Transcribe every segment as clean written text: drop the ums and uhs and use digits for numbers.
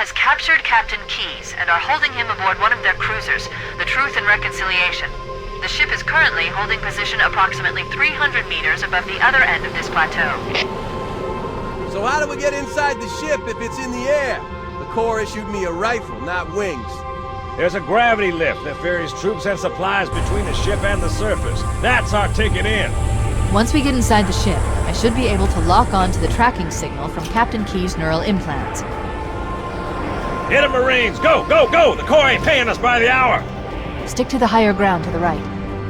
has captured Captain Keyes and are holding him aboard one of their cruisers, the Truth and Reconciliation. The ship is currently holding position approximately 300 meters above the other end of this plateau. So how do we get inside the ship if it's in the air? The Corps issued me a rifle, not wings. There's a gravity lift that ferries troops and supplies between the ship and the surface. That's our ticket in. Once we get inside the ship, I should be able to lock on to the tracking signal from Captain Keyes' neural implants. Hit 'em, Marines! Go, go, go! The Corps ain't paying us by the hour! Stick to the higher ground to the right.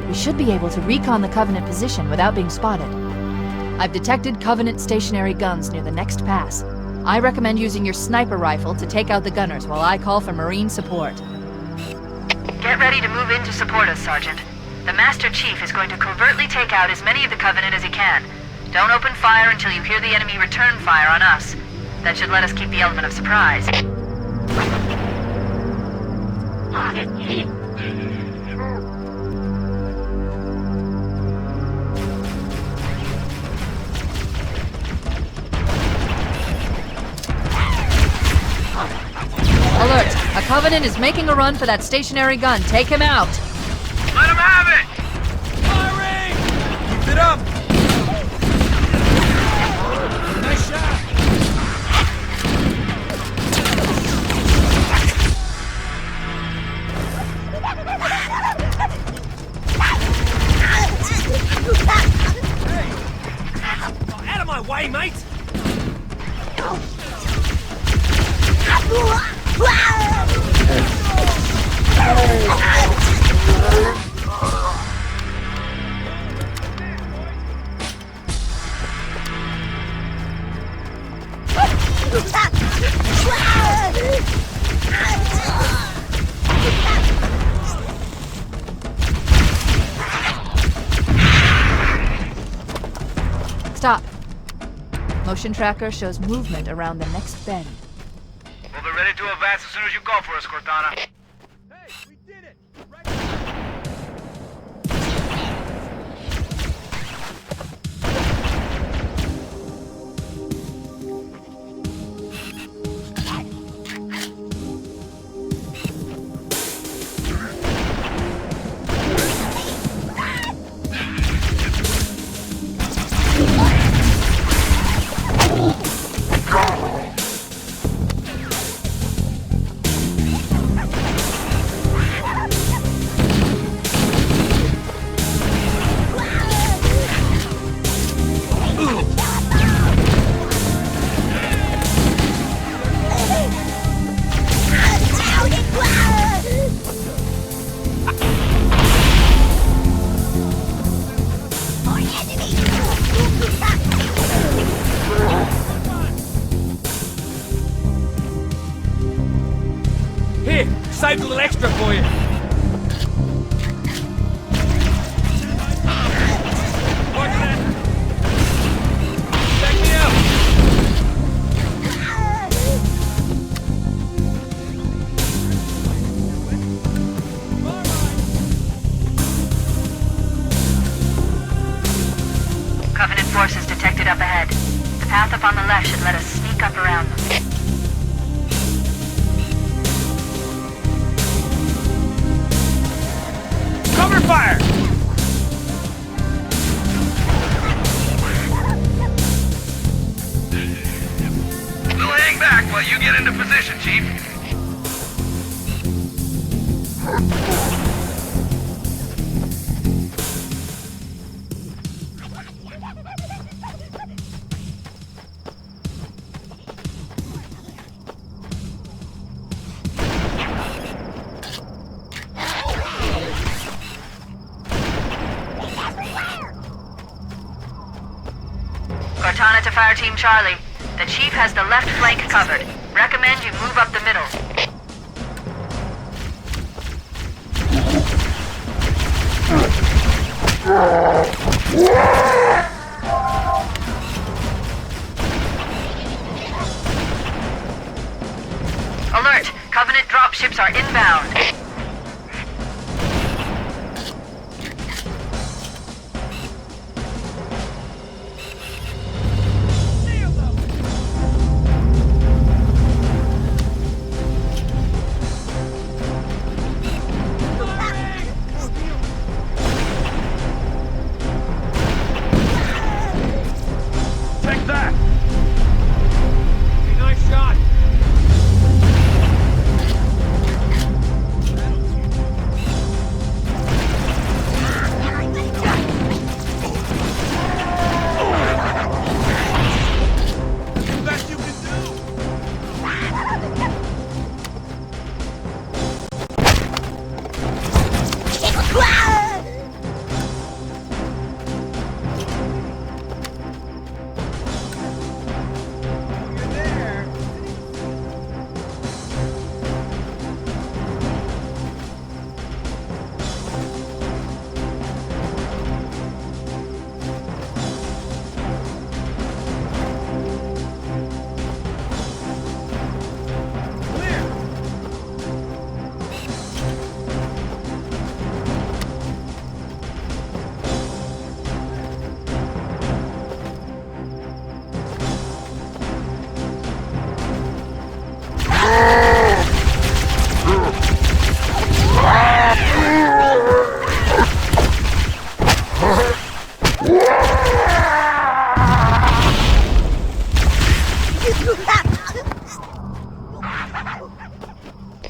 We should be able to recon the Covenant position without being spotted. I've detected Covenant stationary guns near the next pass. I recommend using your sniper rifle to take out the gunners while I call for Marine support. Get ready to move in to support us, Sergeant. The Master Chief is going to covertly take out as many of the Covenant as he can. Don't open fire until you hear the enemy return fire on us. That should let us keep the element of surprise. Alert! A Covenant is making a run for that stationary gun. Take him out! Let him have it! Firing! Keep it up! Nice shot! Hey! Out of my way, mate! Stop. Motion tracker shows movement around the next bend. We'll be ready to advance as soon as you call for us, Cortana. Hey, we did it! Right. Here, saved a little extra for you. Watch that. Check me out. Covenant forces detected up ahead. The path up on the left should let us sneak up around them. Cover fire! We'll hang back while you get into position, Chief. Cortana to Fire Team Charlie. The Chief has the left flank covered. Recommend you move up the middle. Alert! Covenant dropships are inbound.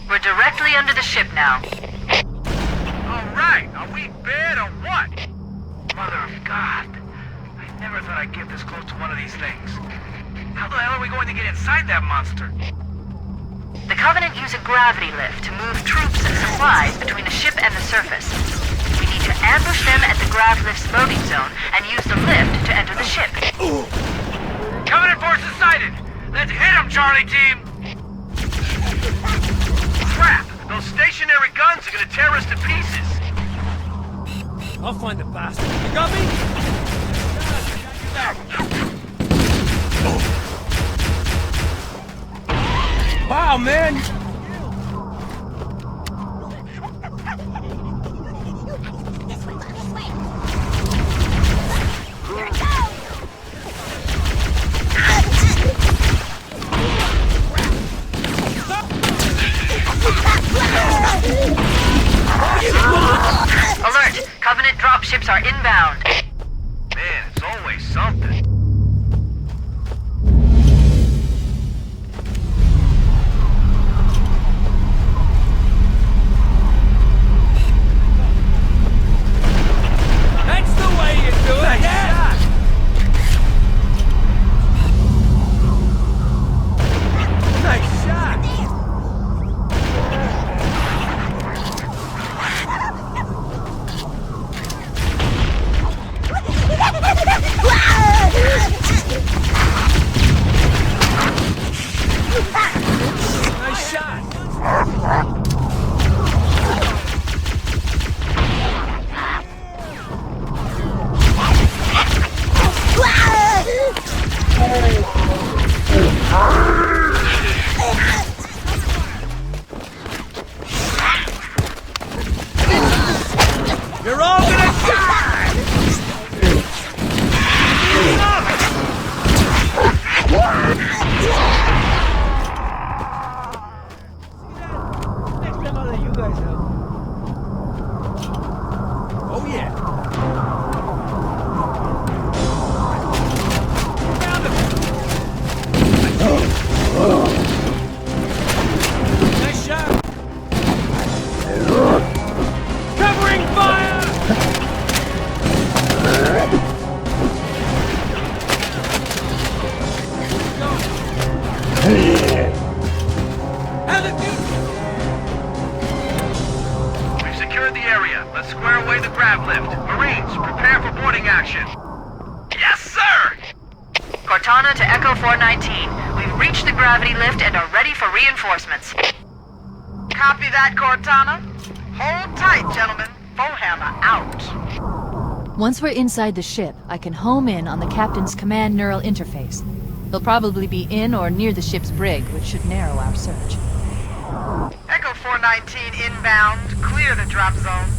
We're directly under the ship now. Alright, are we bad or what? Mother of God. I never thought I'd get this close to one of these things. How the hell are we going to get inside that monster? The Covenant use a gravity lift to move troops and supplies between the ship and the surface. We need to ambush them at the grav lift's loading zone and use the lift to enter the ship. Covenant forces sighted! Let's hit them, Charlie team! Crap! Those stationary guns are gonna tear us to pieces! I'll find the bastard. You got me? Wow, man! Alert! Covenant dropships are inbound. Man, it's always something. That's the way you do it, yeah! Nice shot! Nice shot! You're all gonna die! Next time I'll let you guys help. Oh yeah. Found him. Nice shot. Covering fire! Have it, dude! We've secured the area. Let's square away the grav lift. Marines, prepare for boarding action. Yes, sir! Cortana to Echo 419. We've reached the gravity lift and are ready for reinforcements. Copy that, Cortana. Hold tight, gentlemen. Foehammer out. Once we're inside the ship, I can home in on the captain's command neural interface. He'll probably be in or near the ship's brig, which should narrow our search. Echo 419 inbound. Clear the drop zone.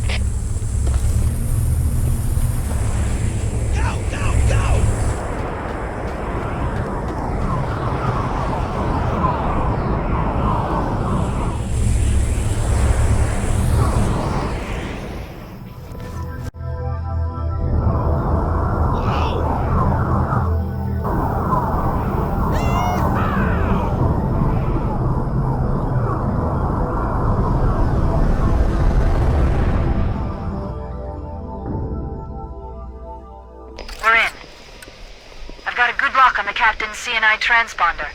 Go, go, go! We're in. I've got a good lock on the captain's CNI transponder.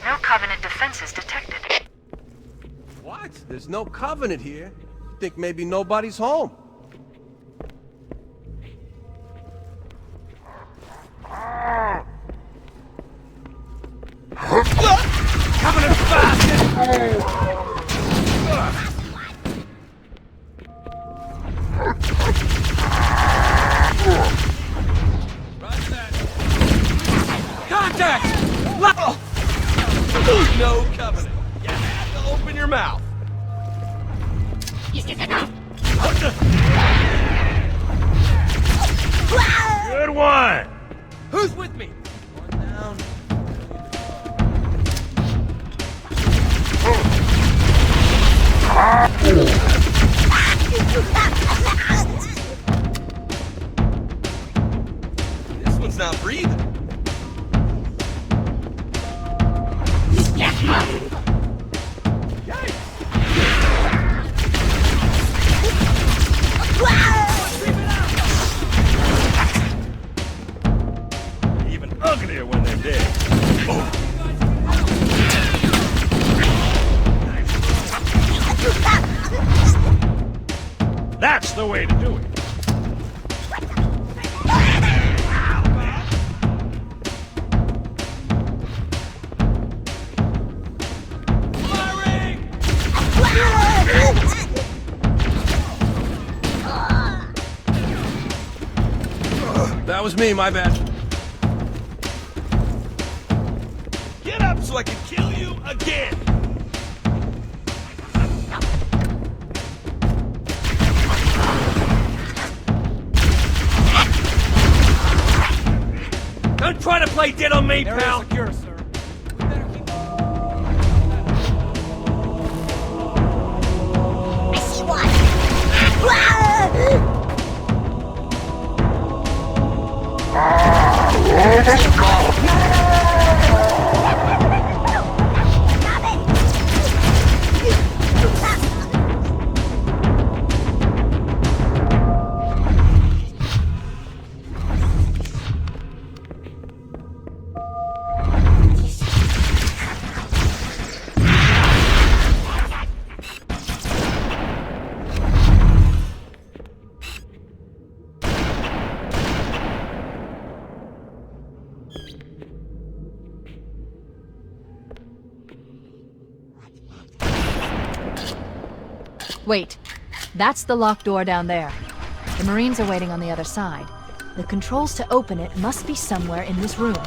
No defenses detected. What? There's no Covenant here. Think maybe nobody's home. Covenant bastard! Contact! No Covenant. You had to open your mouth. Good one! Who's with me? One down. This one's not breathing. Even uglier when they're dead. That's the way to do it. That was me, my bad. Get up so I can kill you again! Don't try to play dead on me, pal! Secure, sir. I see one. Wait. That's the locked door down there. The Marines are waiting on the other side. The controls to open it must be somewhere in this room.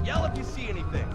Yell if you see anything.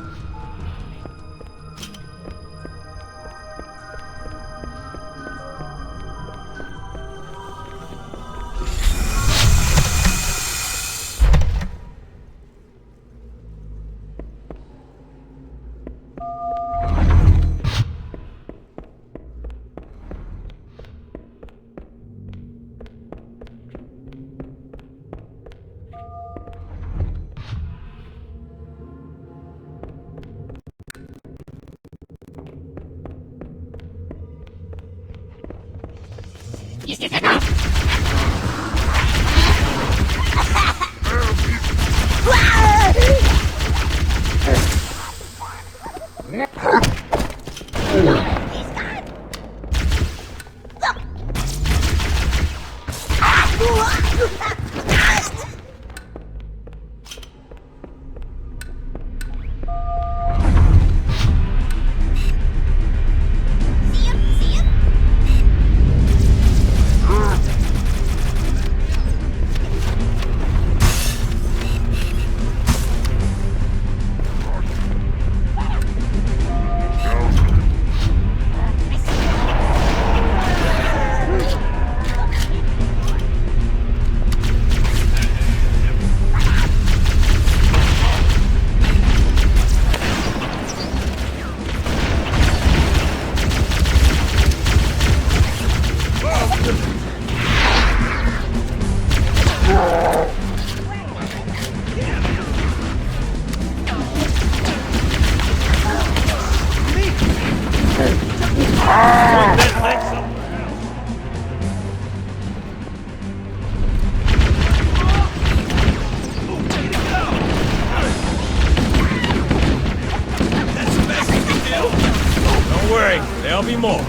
Don't worry, there'll be more.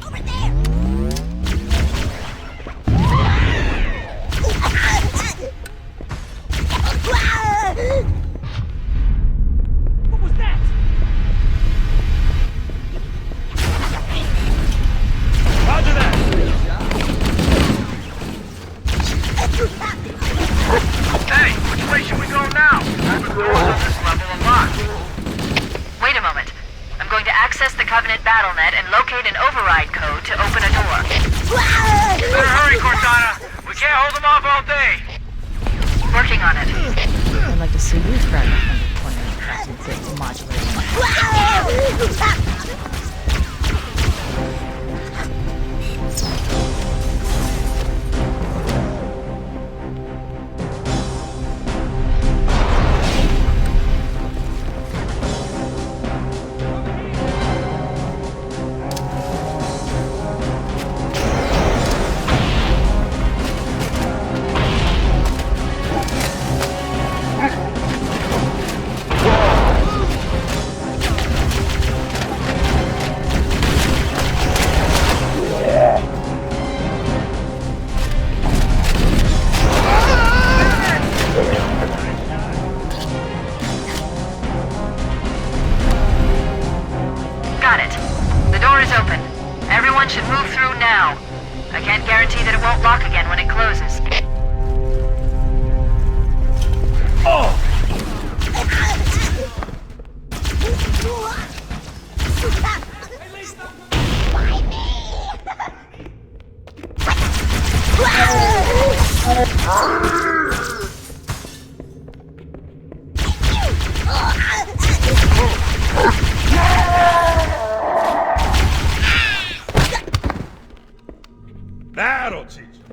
Over there! What was that? Roger that! Hey, which way should we go now? The doors on this level are locked. Wait a moment. I'm going to access the Covenant BattleNet and locate an override code to open a door. Better hurry, Cortana. We can't hold them off all day. Working on it. I'd like to see you crack 128 crafting things modular. Got it. The door is open. Everyone should move through now. I can't guarantee that it won't lock again when it closes. That'll teach you.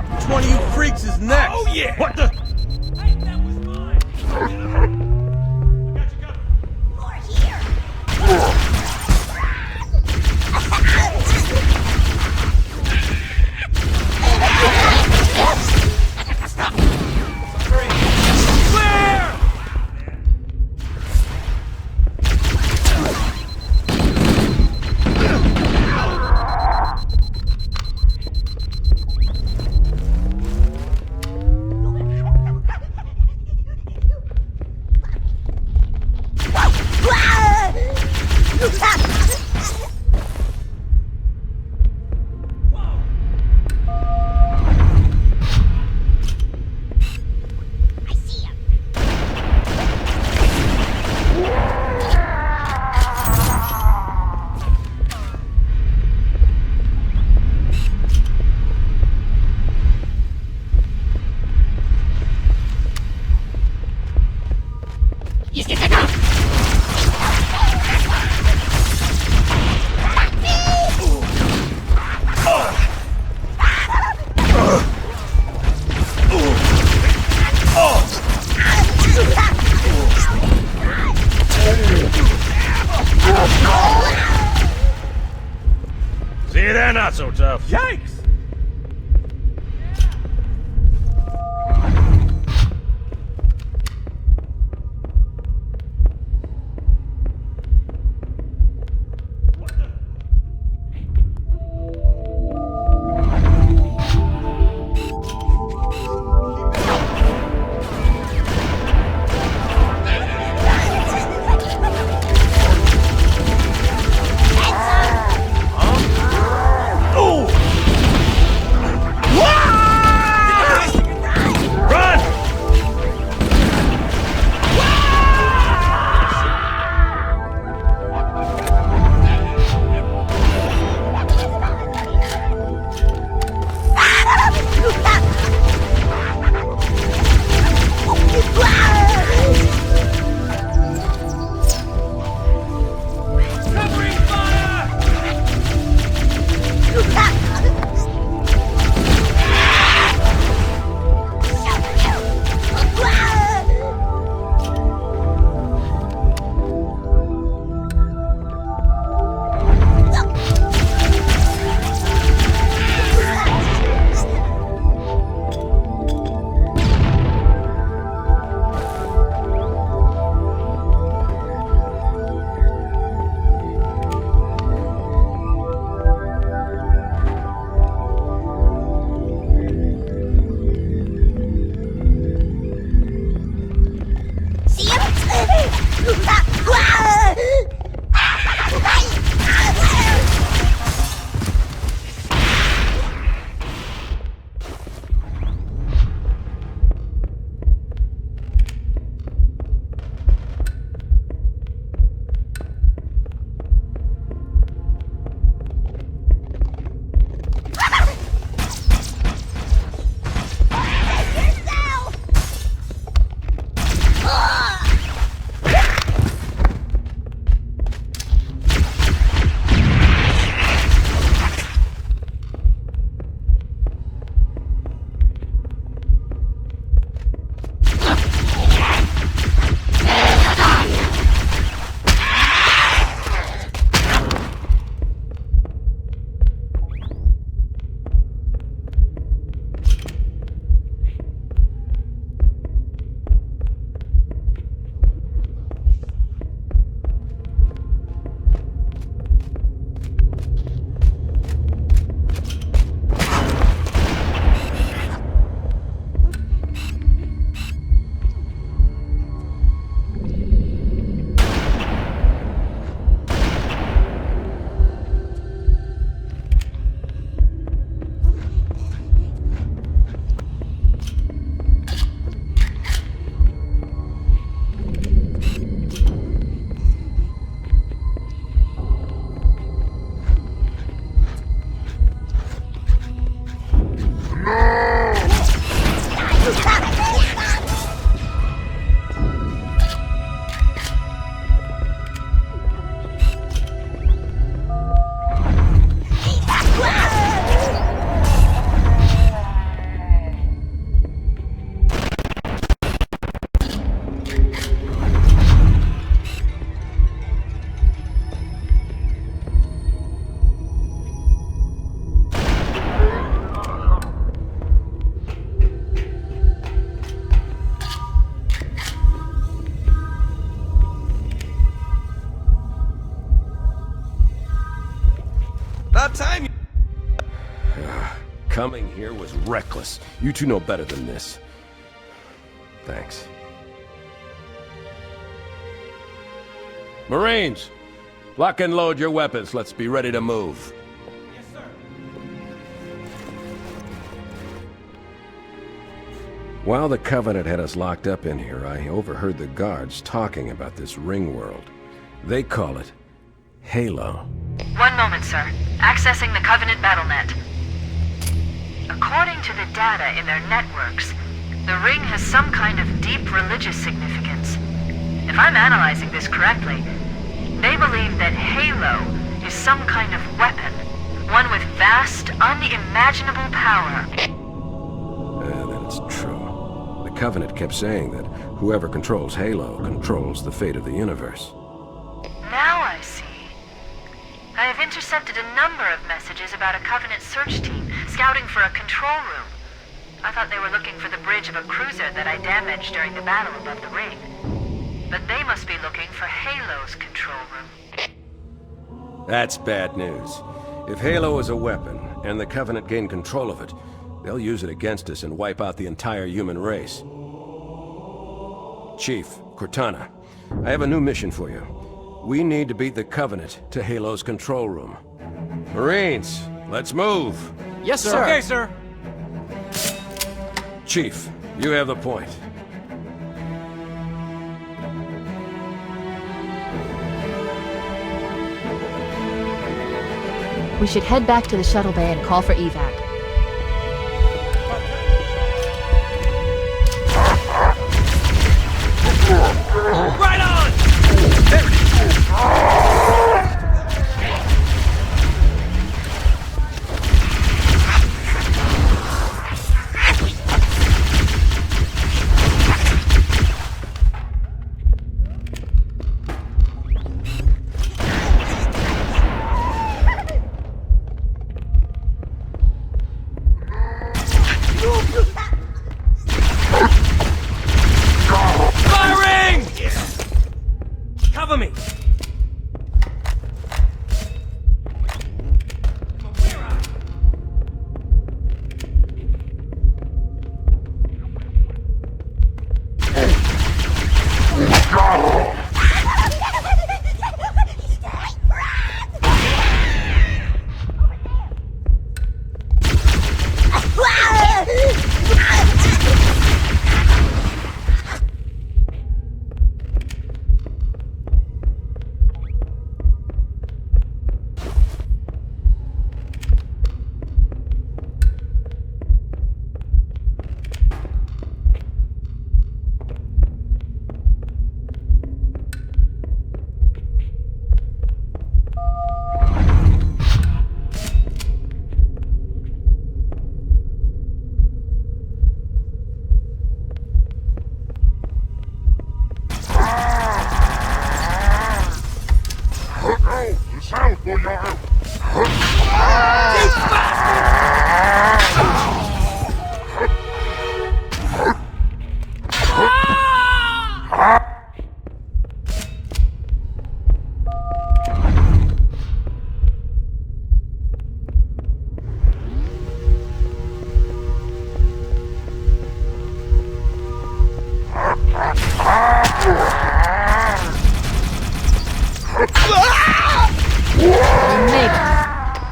Which one of you freaks is next? Oh yeah! What the? Hey, that was mine. I got you covered. More here! Yeah, not so tough. Yikes! Run! Covering fire! About time you... Coming here was reckless. You two know better than this. Thanks. Marines! Lock and load your weapons. Let's be ready to move. Yes, sir. While the Covenant had us locked up in here, I overheard the guards talking about this ring world. They call it Halo. One moment, sir. Accessing the Covenant BattleNet. According to the data in their networks, the ring has some kind of deep religious significance. If I'm analyzing this correctly, they believe that Halo is some kind of weapon, one with vast, unimaginable power. Then it's true. The Covenant kept saying that whoever controls Halo controls the fate of the universe. Now I see. I have intercepted a number of messages about a Covenant search team scouting for a control room. I thought they were looking for the bridge of a cruiser that I damaged during the battle above the ring. But they must be looking for Halo's control room. That's bad news. If Halo is a weapon, and the Covenant gain control of it, they'll use it against us and wipe out the entire human race. Chief, Cortana, I have a new mission for you. We need to beat the Covenant to Halo's control room. Marines, let's move! Yes, sir. Okay, sir. Chief, you have the point. We should head back to the shuttle bay and call for evac. Right on! Firing! Cover me!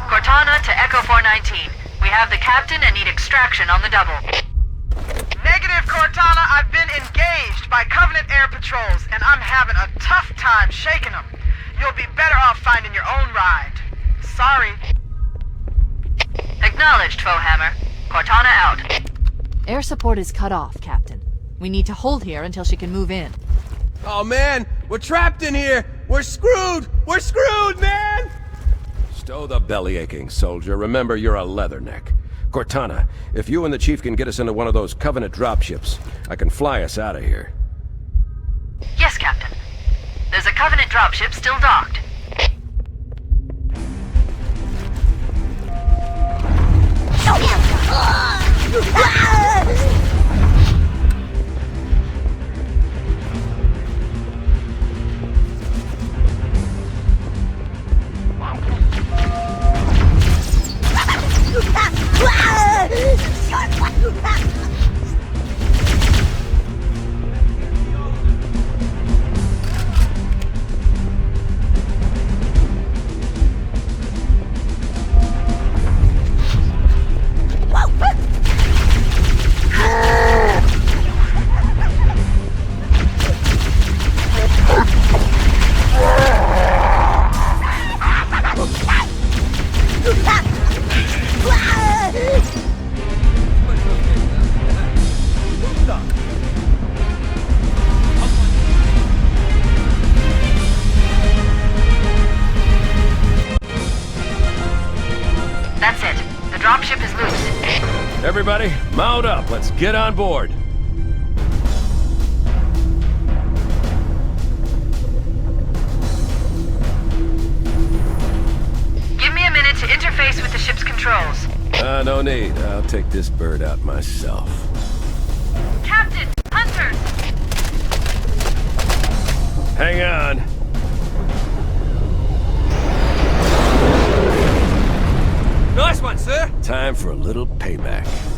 Cortana to Echo 419. We have the captain and need extraction on the double. Negative, Cortana. I've been engaged by Covenant air patrols, and I'm having a tough time shaking them. You'll be better off finding your own ride. Sorry. Acknowledged, Foehammer. Cortana out. Air support is cut off, Captain. We need to hold here until she can move in. Oh man, we're trapped in here! We're screwed! We're screwed, man! Stow the belly aching, soldier. Remember, you're a leatherneck. Cortana, if you and the Chief can get us into one of those Covenant dropships, I can fly us out of here. Yes, Captain. There's a Covenant dropship still docked. That's it. The dropship is loose. Everybody, mount up. Let's get on board. base with the ship's controls. No need. I'll take this bird out myself. Captain! Hunters! Hang on. Nice one, sir! Time for a little payback.